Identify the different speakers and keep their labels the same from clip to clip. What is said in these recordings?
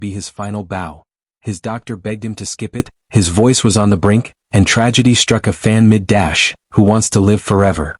Speaker 1: be his final bow. His doctor begged him to skip it, his voice was on the brink, and tragedy struck a fan mid-dash, who wants to live forever.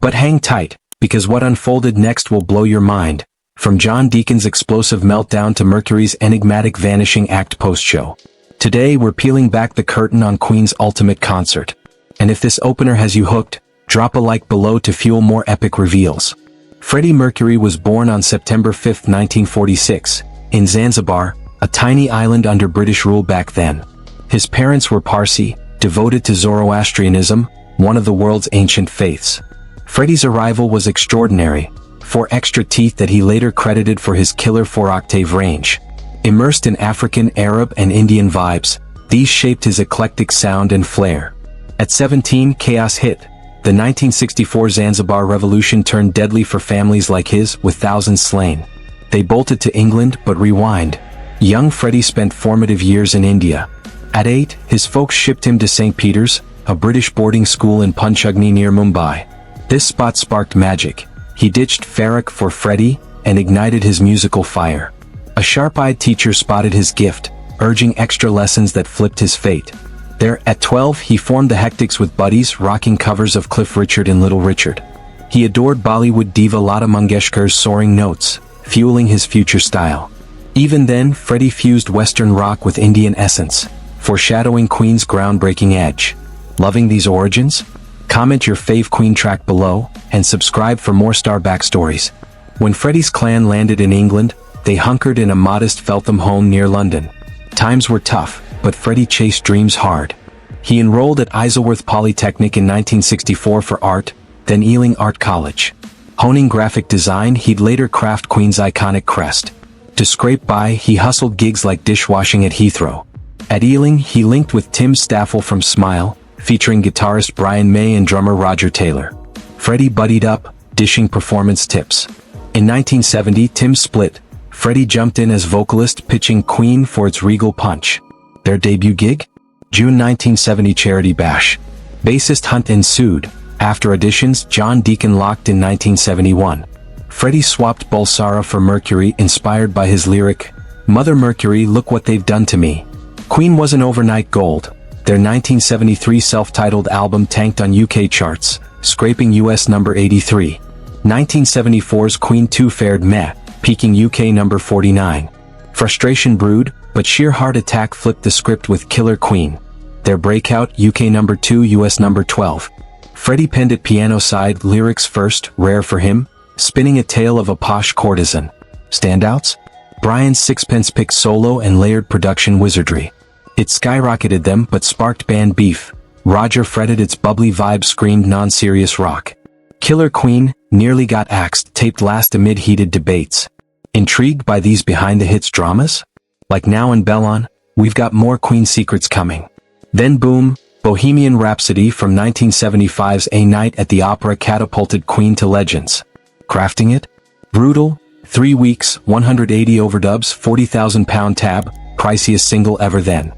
Speaker 1: But hang tight, because what unfolded next will blow your mind. From John Deacon's explosive meltdown to Mercury's enigmatic vanishing act post-show. Today we're peeling back the curtain on Queen's ultimate concert. And if this opener has you hooked, drop a like below to fuel more epic reveals. Freddie Mercury was born on September 5, 1946, in Zanzibar, a tiny island under British rule back then. His parents were Parsi, devoted to Zoroastrianism, one of the world's ancient faiths. Freddie's arrival was extraordinary, 4 extra teeth that he later credited for his killer 4-octave range. Immersed in African, Arab, and Indian vibes, these shaped his eclectic sound and flair. At 17, chaos hit. The 1964 Zanzibar revolution turned deadly for families like his, with thousands slain. They bolted to England, but rewind. Young Freddie spent formative years in India. At 8, his folks shipped him to St. Peter's, a British boarding school in Panchugni near Mumbai. This spot sparked magic. He ditched Farrakh for Freddie, and ignited his musical fire. A sharp-eyed teacher spotted his gift, urging extra lessons that flipped his fate. There, at 12, he formed the Hectics with buddies, rocking covers of Cliff Richard and Little Richard. He adored Bollywood diva Lata Mangeshkar's soaring notes, fueling his future style. Even then, Freddie fused Western rock with Indian essence, foreshadowing Queen's groundbreaking edge. Loving these origins? Comment your fave Queen track below, and subscribe for more star backstories. When Freddie's clan landed in England, they hunkered in a modest Feltham home near London. Times were tough, but Freddie chased dreams hard. He enrolled at Isleworth Polytechnic in 1964 for art, then Ealing Art College. Honing graphic design, he'd later craft Queen's iconic crest. To scrape by, he hustled gigs like dishwashing at Heathrow. At Ealing, he linked with Tim Staffel from Smile, featuring guitarist Brian May and drummer Roger Taylor. Freddie buddied up, dishing performance tips. In 1970, Tim split. Freddie jumped in as vocalist, pitching Queen for its regal punch. Their debut gig? June 1970 Charity Bash. Bassist hunt ensued. After auditions, John Deacon locked in 1971. Freddie swapped Bulsara for Mercury, inspired by his lyric, "Mother Mercury, look what they've done to me." Queen wasn't overnight gold. Their 1973 self-titled album tanked on UK charts, scraping US number 83. 1974's Queen 2 fared meh, peaking UK number 49. Frustration brewed, but sheer heart attack flipped the script with Killer Queen. Their breakout, UK number 2, US number 12. Freddie penned it piano side, lyrics first, rare for him, spinning a tale of a posh courtesan. Standouts? Brian's sixpence pick solo and layered production wizardry. It skyrocketed them but sparked band beef. Roger fretted its bubbly vibe screamed non-serious rock. Killer Queen nearly got axed, taped last amid heated debates. Intrigued by these behind-the-hits dramas? Like Now and Bellon, we've got more Queen secrets coming. Then boom, Bohemian Rhapsody from 1975's A Night at the Opera catapulted Queen to legends. Crafting it? Brutal, 3 weeks, 180 overdubs, £40,000 tab, priciest single ever then.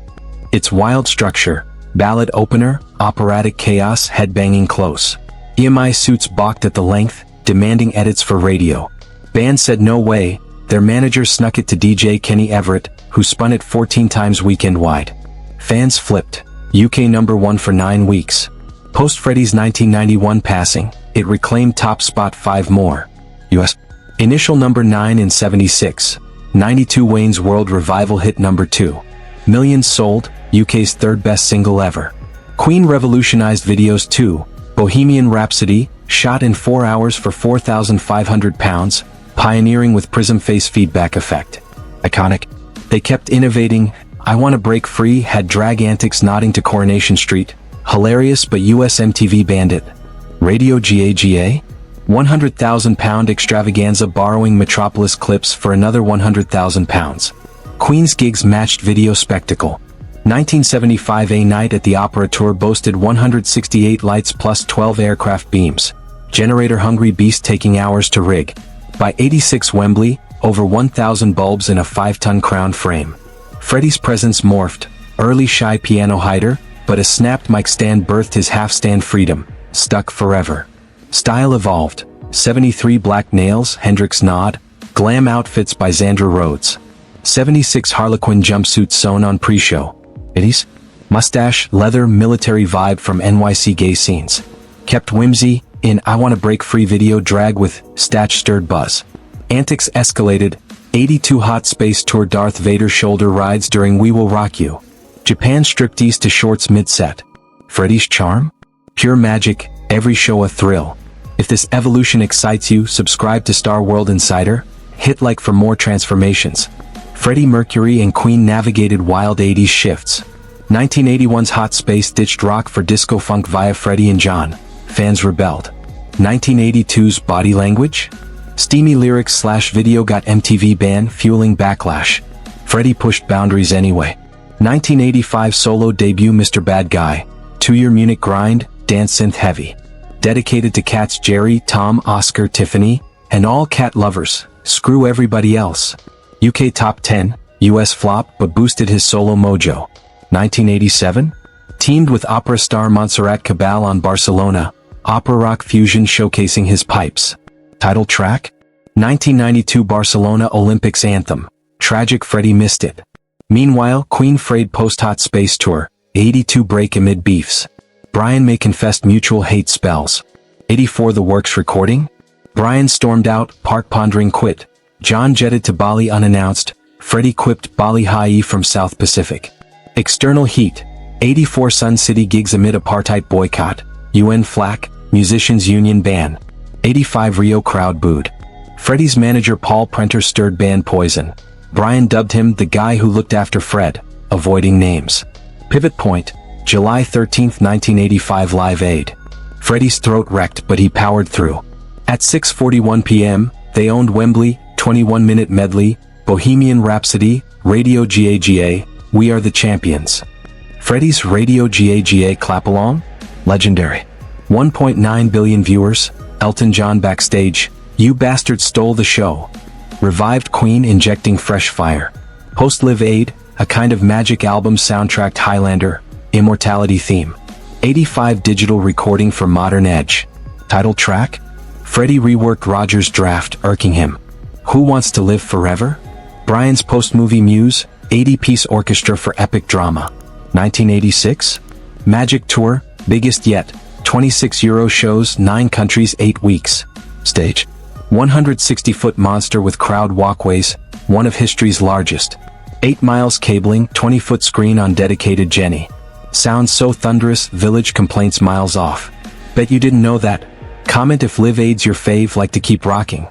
Speaker 1: Its wild structure, ballad opener, operatic chaos, headbanging close. EMI suits balked at the length, demanding edits for radio. Band said no way, their manager snuck it to DJ Kenny Everett, who spun it 14 times weekend-wide. Fans flipped. UK number 1 for 9 weeks. Post Freddie's 1991 passing, it reclaimed top spot 5 more. US. Initial number 9 in 76. 92 Wayne's World Revival hit number 2. Millions sold, UK's 3rd best single ever. Queen revolutionized videos too. Bohemian Rhapsody, shot in 4 hours for £4,500, pioneering with prism face feedback effect. Iconic. They kept innovating. I Wanna Break Free had drag antics nodding to Coronation Street. Hilarious but US MTV banned it. Radio GAGA? £100,000 extravaganza borrowing Metropolis clips for another £100,000. Queen's gigs matched video spectacle. 1975 A Night at the Opera tour boasted 168 lights plus 12 aircraft beams. Generator-hungry beast taking hours to rig. By 86 Wembley, over 1,000 bulbs in a 5-ton crown frame. Freddie's presence morphed, early shy piano hider, but a snapped mic stand birthed his half-stand freedom, stuck forever. Style evolved, 73 black nails, Hendrix nod, glam outfits by Zandra Rhodes. 76 Harlequin jumpsuit sewn on pre-show. 80s? Mustache, leather, military vibe from NYC gay scenes. Kept whimsy in I Wanna Break Free video drag with statch stirred buzz. Antics escalated. 82 Hot Space Tour Darth Vader shoulder rides during We Will Rock You. Japan striptease to shorts mid-set. Freddie's charm? Pure magic, every show a thrill. If this evolution excites you, subscribe to Star World Insider. Hit like for more transformations. Freddie Mercury and Queen navigated wild 80s shifts. 1981's Hot Space ditched rock for disco funk via Freddie and John. Fans rebelled. 1982's Body Language? Steamy lyrics/video got MTV banned, fueling backlash. Freddie pushed boundaries anyway. 1985 solo debut Mr. Bad Guy. 2-year Munich grind, dance synth heavy. Dedicated to cats Jerry, Tom, Oscar, Tiffany, and all cat lovers. Screw everybody else. UK top 10, US flop but boosted his solo mojo. 1987? Teamed with opera star Montserrat Cabal on Barcelona, opera rock fusion showcasing his pipes. Title track? 1992 Barcelona Olympics anthem. Tragic Freddie missed it. Meanwhile, Queen frayed post-Hot Space Tour. 82 break amid beefs. Brian May confessed mutual hate spells. 84 The Works recording? Brian stormed out, Park pondering quit. John jetted to Bali unannounced. Freddie quipped Bali Hawaii from South Pacific. External heat. 84 Sun City gigs amid apartheid boycott. UN flak, musicians union ban. 85 Rio crowd booed. Freddie's manager Paul Prenter stirred band poison. Brian dubbed him the guy who looked after Fred, avoiding names. Pivot point, July 13, 1985 Live Aid. Freddie's throat wrecked but he powered through. At 6:41 p.m., they owned Wembley, 21-minute medley, Bohemian Rhapsody, Radio GAGA, We Are the Champions. Freddie's Radio GAGA clap-along? Legendary. 1.9 billion viewers, Elton John backstage, You Bastards Stole the Show. Revived Queen injecting fresh fire. Post-Live Aid, a kind of magic album soundtracked Highlander, Immortality theme. 85 digital recording for Modern Edge. Title track? Freddie reworked Roger's draft, irking him. Who Wants to Live Forever? Brian's post-movie muse, 80-piece orchestra for epic drama. 1986? Magic Tour, biggest yet, 26 Euro shows, 9 countries, 8 weeks. Stage. 160-foot monster with crowd walkways, one of history's largest. 8 miles cabling, 20-foot screen on dedicated Jenny. Sounds so thunderous, Village complaints miles off. Bet you didn't know that. Comment if Live Aid's your fave, like to keep rocking.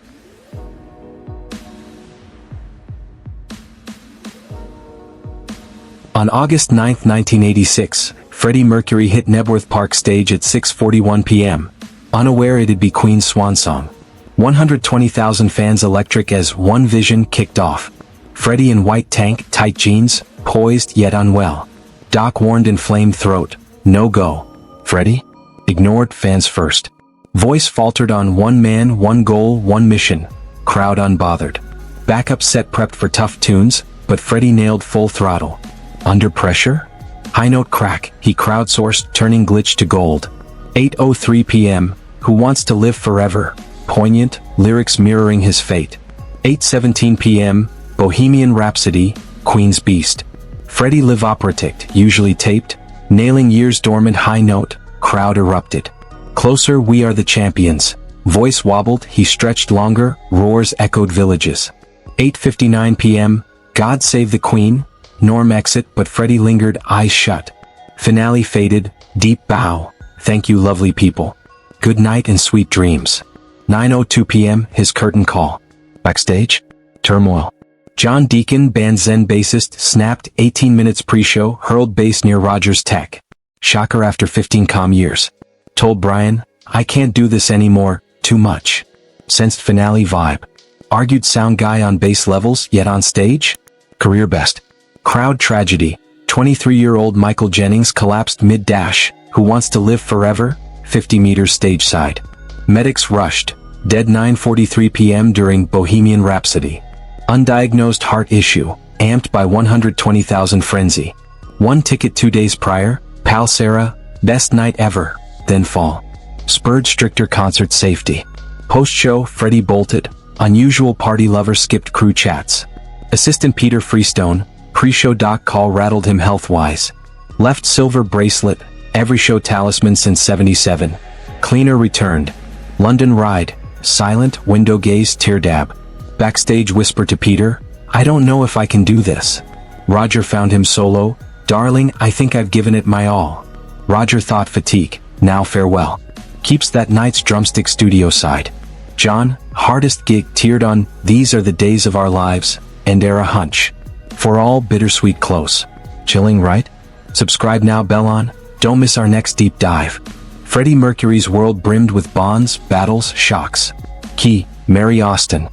Speaker 1: On August 9, 1986, Freddie Mercury hit Knebworth Park stage at 6:41 p.m., unaware it'd be Queen's swan song. 120,000 fans electric as One Vision kicked off. Freddie in white tank, tight jeans, poised yet unwell. Doc warned inflamed throat, no go. Freddie? Ignored, fans first. Voice faltered on One Man, One Goal, One Mission. Crowd unbothered. Backup set prepped for tough tunes, but Freddie nailed full throttle. Under pressure? High note crack, he crowdsourced, turning glitch to gold. 8:03 p.m., Who Wants to Live Forever? Poignant, lyrics mirroring his fate. 8:17 p.m., Bohemian Rhapsody, Queen's Beast. Freddie live opera ticked, usually taped, nailing years dormant high note, crowd erupted. Closer, We Are the Champions. Voice wobbled, he stretched longer, roars echoed villages. 8:59 p.m., God Save the Queen, Norm exit but Freddie lingered, eyes shut. Finale faded, deep bow, thank you lovely people. Good night and sweet dreams. 9:02 p.m., his curtain call. Backstage? Turmoil. John Deacon, band Zen bassist, snapped, 18 minutes pre-show, hurled bass near Roger's tech. Shocker after 15 calm years. Told Brian, I can't do this anymore, too much. Sensed finale vibe. Argued sound guy on bass levels, yet on stage? Career best. Crowd tragedy. 23-year-old Michael Jennings collapsed mid-dash. Who Wants to Live Forever? 50 meters stage side. Medics rushed. Dead 9:43 p.m. during Bohemian Rhapsody. Undiagnosed heart issue, amped by 120,000 frenzy. 1 ticket 2 days prior, Pal Sarah, best night ever, then fall. Spurred stricter concert safety. Post-show, Freddie bolted, unusual party lover skipped crew chats. Assistant Peter Freestone, pre-show doc call rattled him health-wise. Left silver bracelet, every show talisman since 77. Cleaner returned. London ride, silent, window gaze, tear dab. Backstage whisper to Peter, I don't know if I can do this. Roger found him solo, darling, I think I've given it my all. Roger thought fatigue, now farewell. Keeps that night's drumstick studio side. John, hardest gig, teared on, these are the days of our lives, and era hunch. For all bittersweet close. Chilling, right? Subscribe now, bell on, don't miss our next deep dive. Freddie Mercury's world brimmed with bonds, battles, shocks. Key, Mary Austin.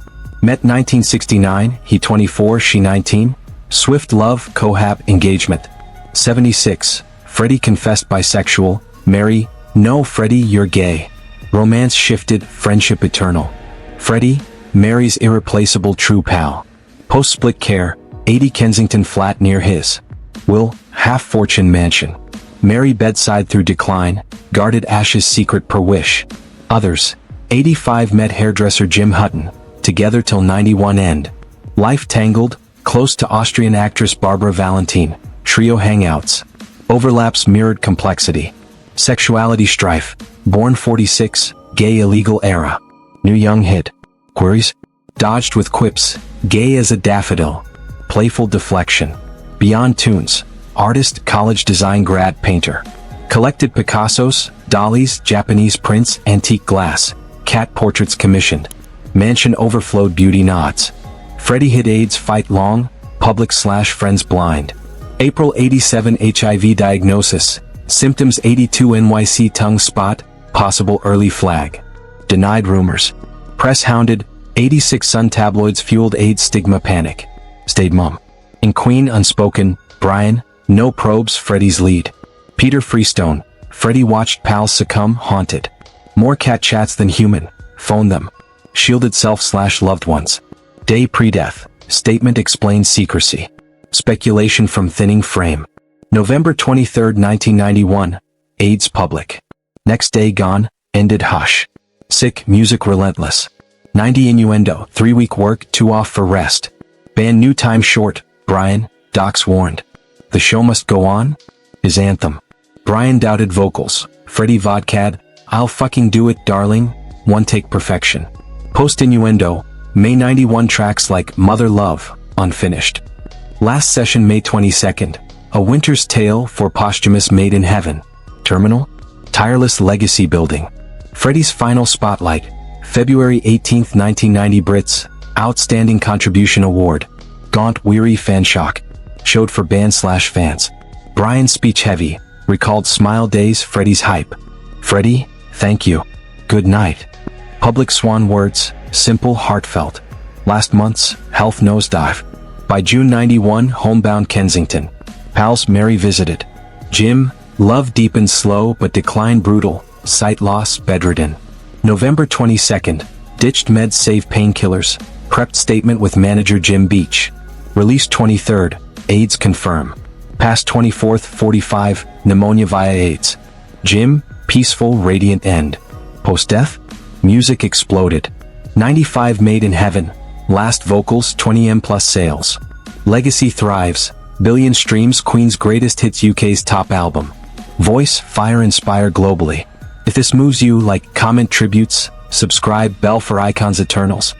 Speaker 1: Met 1969, he 24, she 19. Swift love, cohab, engagement. 76, Freddie confessed bisexual, Mary, no Freddie, you're gay. Romance shifted, friendship eternal. Freddie, Mary's irreplaceable true pal. Post-split care, 80 Kensington flat near his. Will, half-fortune mansion. Mary bedside through decline, guarded ashes secret per wish. Others, 85 met hairdresser Jim Hutton, together till 91 end. Life tangled, close to Austrian actress Barbara Valentine, trio hangouts. Overlaps mirrored complexity. Sexuality strife, born 46, gay illegal era. New young hit. Queries? Dodged with quips, gay as a daffodil. Playful deflection. Beyond tunes, artist, college design grad, painter. Collected Picassos, Dalís, Japanese prints, antique glass. Cat portraits commissioned. Mansion overflowed beauty nods. Freddie hit AIDS fight long, public/friends blind. April 87 HIV diagnosis, symptoms 82 NYC tongue spot, possible early flag. Denied rumors. Press hounded, 86 Sun tabloids fueled AIDS stigma panic. Stayed mum. In Queen unspoken, Brian, no probes, Freddie's lead. Peter Freestone, Freddie watched pals succumb, haunted. More cat chats than human, phone them. Shielded self/loved ones. Day pre-death, statement explains secrecy. Speculation from thinning frame. November 23, 1991, AIDS public. Next day gone, ended hush. Sick, music relentless. 90 innuendo, 3-week work, 2 off for rest. Band new time short, Brian, docs warned. The show must go on? His anthem. Brian doubted vocals, Freddie vodkad, I'll fucking do it, darling, one take perfection. Post innuendo, May 91 tracks like Mother Love, unfinished. Last session May 22nd, A Winter's Tale for posthumous Made in Heaven. Terminal? Tireless legacy building. Freddie's final spotlight, February 18, 1990 Brits, Outstanding Contribution Award. Gaunt weary fan shock. Showed for band/fans. Brian's speech heavy, recalled smile days, Freddie's hype. Freddie, thank you. Good night. Public swan words, simple, heartfelt. Last month's, health nosedive. By June 91, homebound Kensington. Pals Mary visited. Jim, love deepened slow but decline brutal, sight loss, bedridden. November 22nd, ditched meds save painkillers, prepped statement with manager Jim Beach. Released 23rd, AIDS confirm. Past 24th, 45, pneumonia via AIDS. Jim, peaceful, radiant end. Post-death? Music exploded. 95 Made in Heaven. Last vocals, 20M plus sales. Legacy thrives. Billion streams, Queen's greatest hits, UK's top album. Voice, fire inspire globally. If this moves you, like, comment, tributes, subscribe, bell for icons eternals.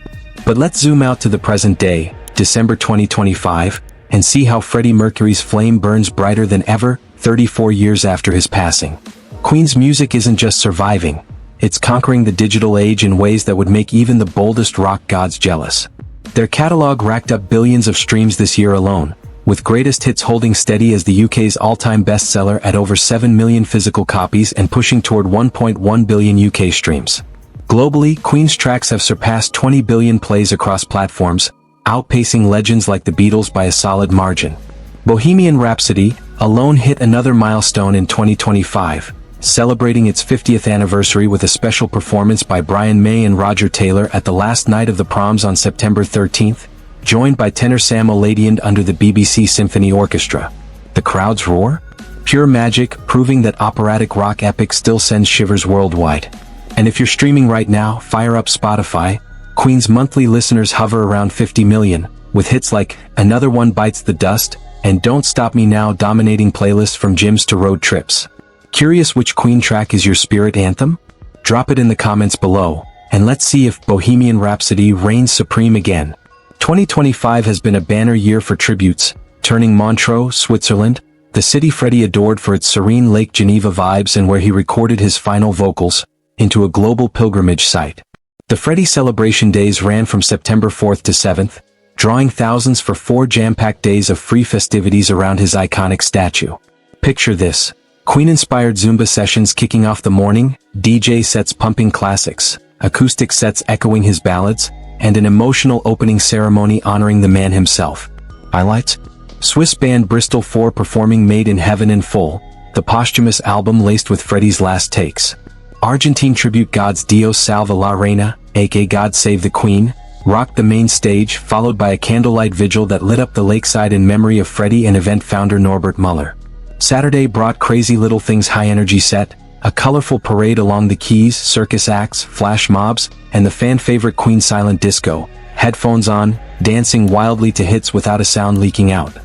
Speaker 1: But let's zoom out to the present day, December 2025, and see how Freddie Mercury's flame burns brighter than ever, 34 years after his passing. Queen's music isn't just surviving, it's conquering the digital age in ways that would make even the boldest rock gods jealous. Their catalog racked up billions of streams this year alone, with greatest hits holding steady as the UK's all-time bestseller at over 7 million physical copies and pushing toward 1.1 billion UK streams. Globally, Queen's tracks have surpassed 20 billion plays across platforms, outpacing legends like the Beatles by a solid margin. Bohemian Rhapsody alone hit another milestone in 2025, celebrating its 50th anniversary with a special performance by Brian May and Roger Taylor at the last night of the proms on September 13th, joined by tenor Sam O'Ladian under the BBC Symphony Orchestra. The crowd's roar? Pure magic, proving that operatic rock epic still sends shivers worldwide. And if you're streaming right now, fire up Spotify. Queen's monthly listeners hover around 50 million, with hits like Another One Bites the Dust and Don't Stop Me Now dominating playlists from gyms to road trips. Curious which Queen track is your spirit anthem? Drop it in the comments below, and let's see if Bohemian Rhapsody reigns supreme again. 2025 has been a banner year for tributes, turning Montreux, Switzerland, the city Freddie adored for its serene Lake Geneva vibes and where he recorded his final vocals, into a global pilgrimage site. The Freddie celebration days ran from September 4th to 7th, drawing thousands for 4 jam-packed days of free festivities around his iconic statue. Picture this: Queen-inspired Zumba sessions kicking off the morning, DJ sets pumping classics, acoustic sets echoing his ballads, and an emotional opening ceremony honoring the man himself. Highlights? Swiss band Bristol 4 performing Made in Heaven in full, the posthumous album laced with Freddie's last takes. Argentine tribute gods Dios Salva la Reina, aka God Save the Queen, rocked the main stage, followed by a candlelight vigil that lit up the lakeside in memory of Freddie and event founder Norbert Muller. Saturday brought Crazy Little Things high-energy set, a colorful parade along the quays, circus acts, flash mobs, and the fan-favorite Queen silent disco, headphones on, dancing wildly to hits without a sound leaking out.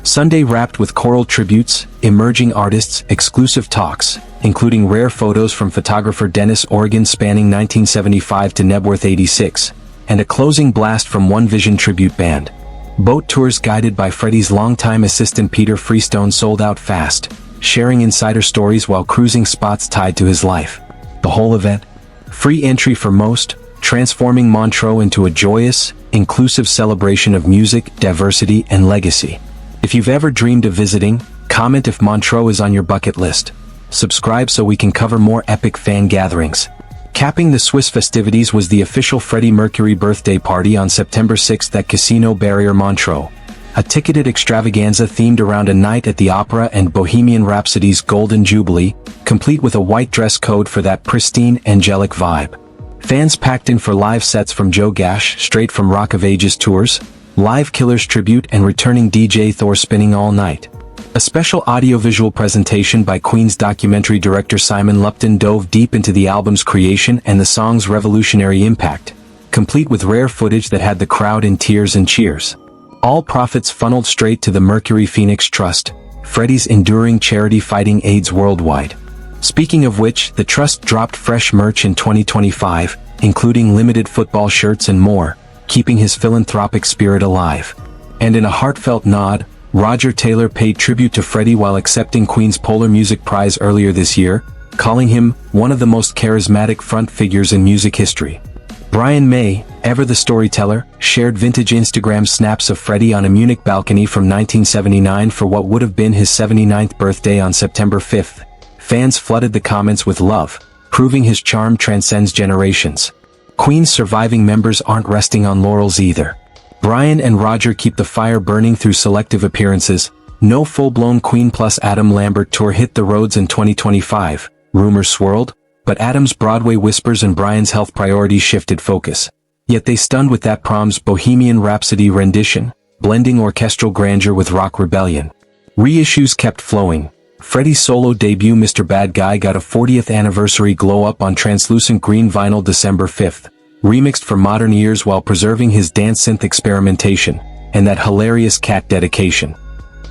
Speaker 1: Sunday wrapped with choral tributes, emerging artists, exclusive talks, including rare photos from photographer Dennis Organ spanning 1975 to Knebworth 86, and a closing blast from One Vision tribute band. Boat tours guided by Freddie's longtime assistant Peter Freestone sold out fast, sharing insider stories while cruising spots tied to his life. The whole event? Free entry for most, transforming Montreux into a joyous, inclusive celebration of music, diversity, and legacy. If you've ever dreamed of visiting, comment if Montreux is on your bucket list. Subscribe so we can cover more epic fan gatherings. Capping the Swiss festivities was the official Freddie Mercury birthday party on September 6th at Casino Barrier Montreux, a ticketed extravaganza themed around a night at the opera and Bohemian Rhapsody's Golden Jubilee, complete with a white dress code for that pristine, angelic vibe. Fans packed in for live sets from Joe Gash, straight from Rock of Ages tours, live Killers tribute, and returning DJ Thor spinning all night. A special audiovisual presentation by Queen's documentary director Simon Lupton dove deep into the album's creation and the song's revolutionary impact, complete with rare footage that had the crowd in tears and cheers. All profits funneled straight to the Mercury Phoenix Trust, Freddie's enduring charity fighting AIDS worldwide. Speaking of which, the Trust dropped fresh merch in 2025, including limited football shirts and more, keeping his philanthropic spirit alive. And in a heartfelt nod, Roger Taylor paid tribute to Freddie while accepting Queen's Polar Music Prize earlier this year, calling him one of the most charismatic front figures in music history. Brian May, ever the storyteller, shared vintage Instagram snaps of Freddie on a Munich balcony from 1979 for what would have been his 79th birthday on September 5th. Fans flooded the comments with love, proving his charm transcends generations. Queen's surviving members aren't resting on laurels either. Brian and Roger keep the fire burning through selective appearances. No full-blown Queen plus Adam Lambert tour hit the roads in 2025, rumors swirled, but Adam's Broadway whispers and Brian's health priorities shifted focus. Yet they stunned with that prom's Bohemian Rhapsody rendition, blending orchestral grandeur with rock rebellion. Reissues kept flowing. Freddie's solo debut Mr. Bad Guy got a 40th anniversary glow-up on translucent green vinyl December 5th, remixed for modern ears while preserving his dance synth experimentation, and that hilarious cat dedication.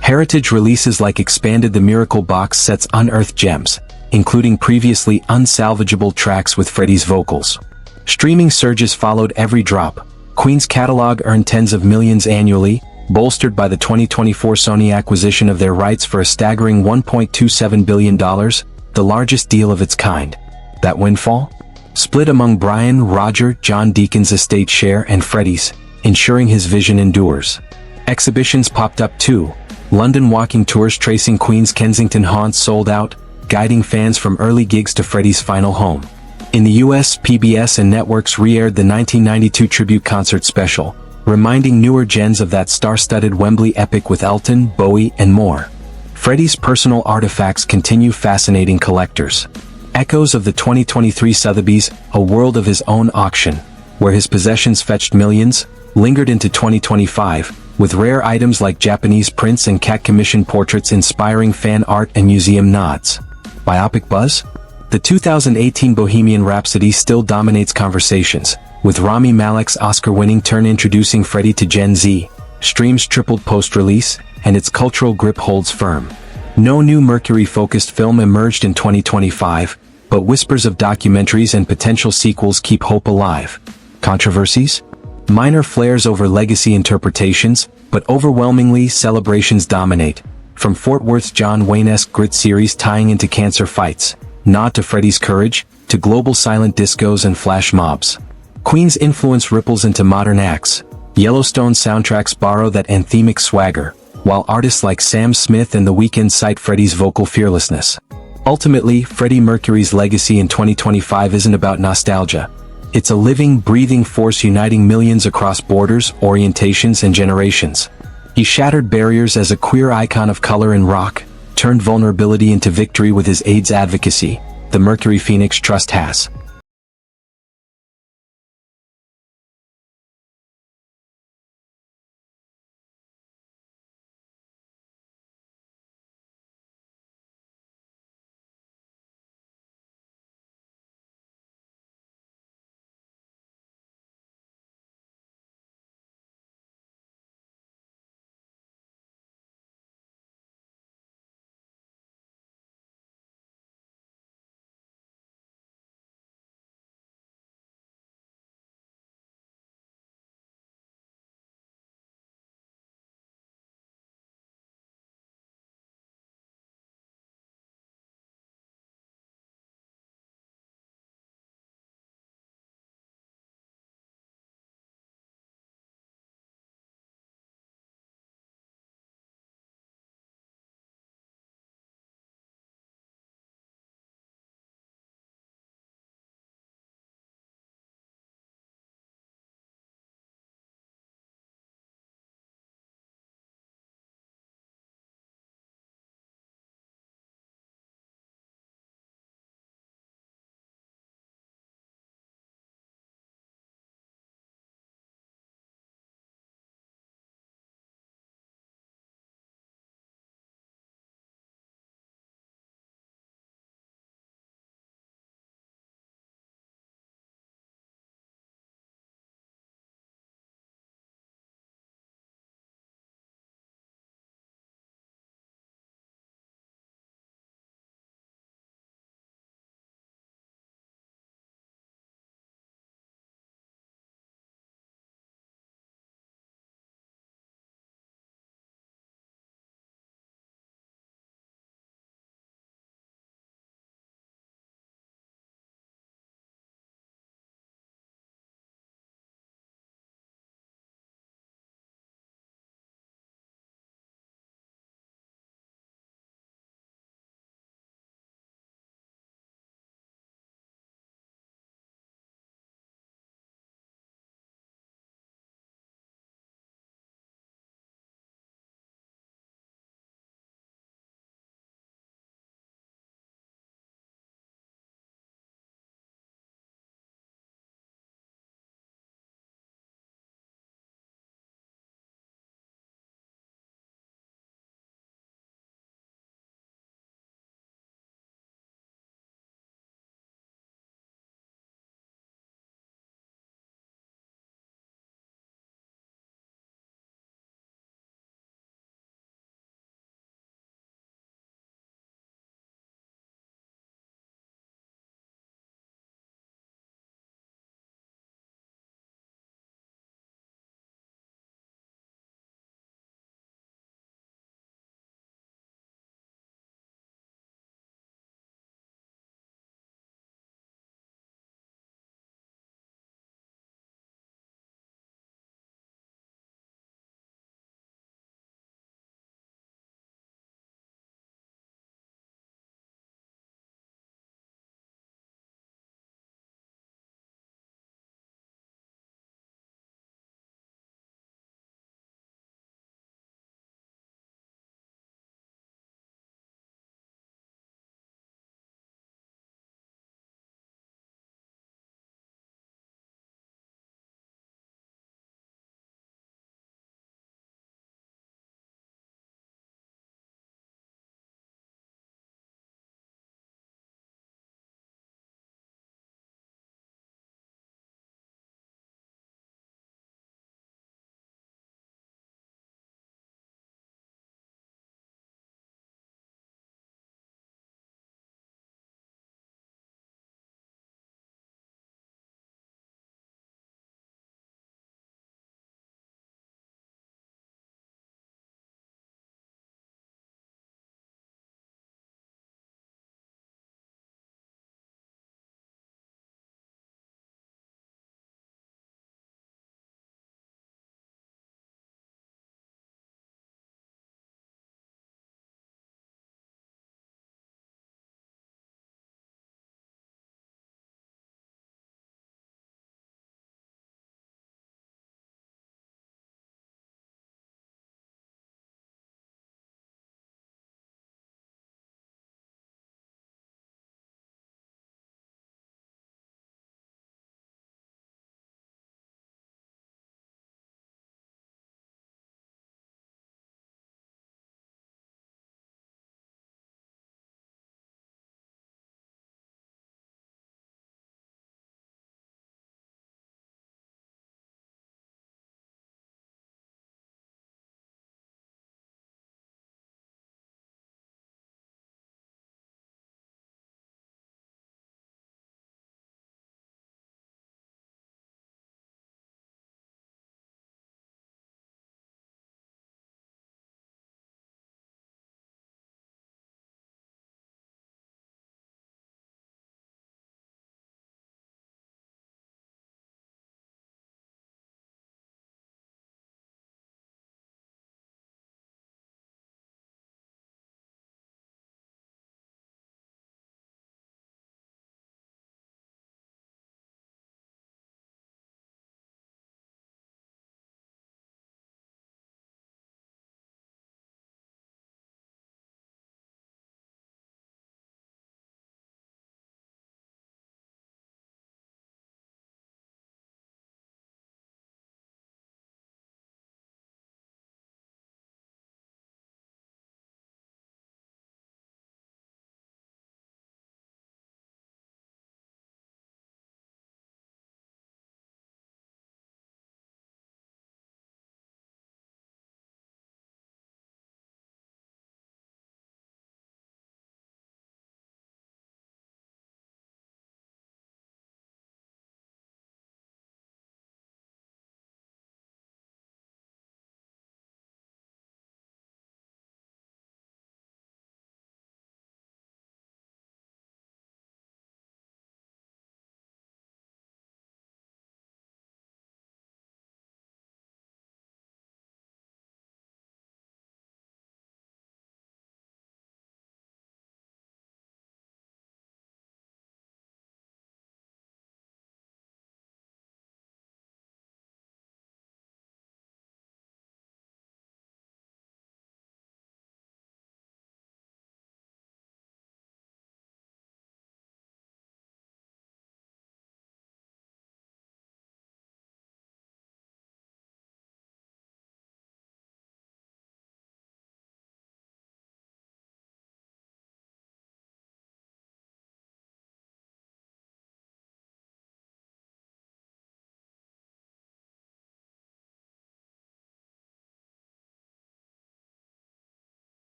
Speaker 1: Heritage releases like Expanded the Miracle box sets unearthed gems, including previously unsalvageable tracks with Freddie's vocals. Streaming surges followed every drop. Queen's catalog earned tens of millions annually, bolstered by the 2024 Sony acquisition of their rights for a staggering $1.27 billion, the largest deal of its kind. That windfall? Split among Brian, Roger, John Deacon's estate share and Freddie's, ensuring his vision endures. Exhibitions popped up too. London walking tours tracing Queen's Kensington haunts sold out, guiding fans from early gigs to Freddie's final home. In the US, PBS and networks re-aired the 1992 tribute concert special, reminding newer gens of that star-studded Wembley epic with Elton, Bowie, and more. Freddie's personal artifacts continue fascinating collectors. Echoes of the 2023 Sotheby's A World of His Own auction, where his possessions fetched millions, lingered into 2025, with rare items like Japanese prints and cat-commissioned portraits inspiring fan art and museum nods. Biopic buzz? The 2018 Bohemian Rhapsody still dominates conversations, with Rami Malek's Oscar-winning turn introducing Freddie to Gen Z, streams tripled post-release, and its cultural grip holds firm. No new Mercury-focused film emerged in 2025, but whispers of documentaries and potential sequels keep hope alive. Controversies? Minor flares over legacy interpretations, but overwhelmingly celebrations dominate. From Fort Worth's John Wayne-esque Grit series tying into cancer fights, nod to Freddie's courage, to global silent discos and flash mobs. Queen's influence ripples into modern acts. Yellowstone soundtracks borrow that anthemic swagger, while artists like Sam Smith and The Weeknd cite Freddie's vocal fearlessness. Ultimately, Freddie Mercury's legacy in 2025 isn't about nostalgia. It's a living, breathing force uniting millions across borders, orientations, and generations. He shattered barriers as a queer icon of color in rock, turned vulnerability into victory with his AIDS advocacy. The Mercury Phoenix Trust has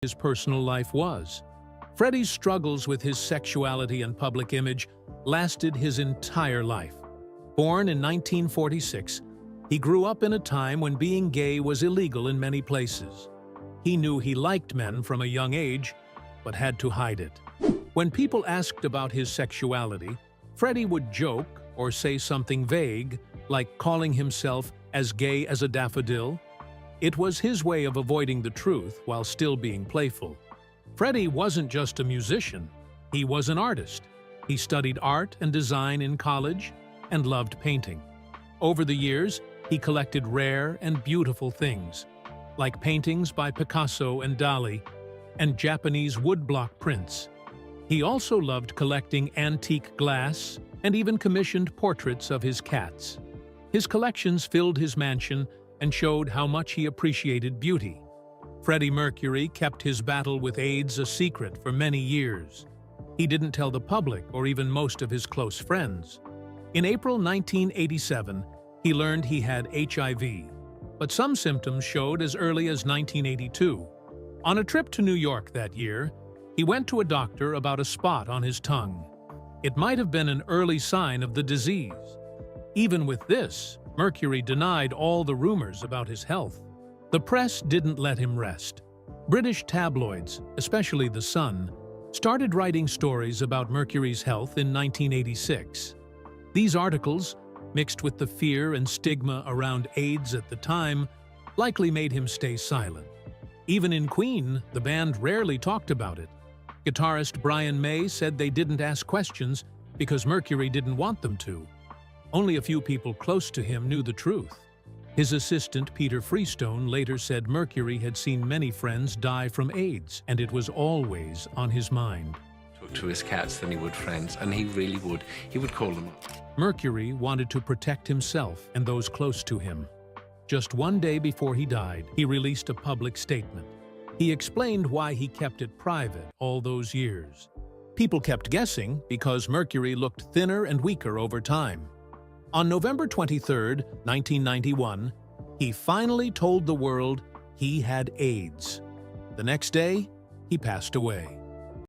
Speaker 2: his personal life was. Freddie's struggles with his sexuality and public image lasted his entire life. Born in 1946, he grew up in a time when being gay was illegal in many places. He knew he liked men from a young age, but had to hide it. When people asked about his sexuality, Freddie would joke or say something vague, like calling himself as gay as a daffodil. It was his way of avoiding the truth while still being playful. Freddie wasn't just a musician, he was an artist. He studied art and design in college and loved painting. Over the years, he collected rare and beautiful things, like paintings by Picasso and Dali, and Japanese woodblock prints. He also loved collecting antique glass and even commissioned portraits of his cats. His collections filled his mansion and showed how much he appreciated beauty. Freddie Mercury kept his battle with AIDS a secret for many years. He didn't tell the public or even most of his close friends. In April 1987, he learned he had HIV, but some symptoms showed as early as 1982. On a trip to New York that year, he went to a doctor about a spot on his tongue. It might have been an early sign of the disease. Even with this, Mercury denied all the rumors about his health. The press didn't let him rest. British tabloids, especially The Sun, started writing stories about Mercury's health in 1986. These articles, mixed with the fear and stigma around AIDS at the time, likely made him stay silent. Even in Queen, the band rarely talked about it. Guitarist Brian May said they didn't ask questions because Mercury didn't want them to. Only a few people close to him knew the truth. His assistant, Peter Freestone, later said Mercury had seen many friends die from AIDS, and it was always on his mind.
Speaker 3: Talk to his cats than he would friends, and he would call them up.
Speaker 2: Mercury wanted to protect himself and those close to him. Just one day before he died, he released a public statement. He explained why he kept it private all those years. People kept guessing because Mercury looked thinner and weaker over time. On November 23, 1991, he finally told the world he had AIDS. The next day, he passed away.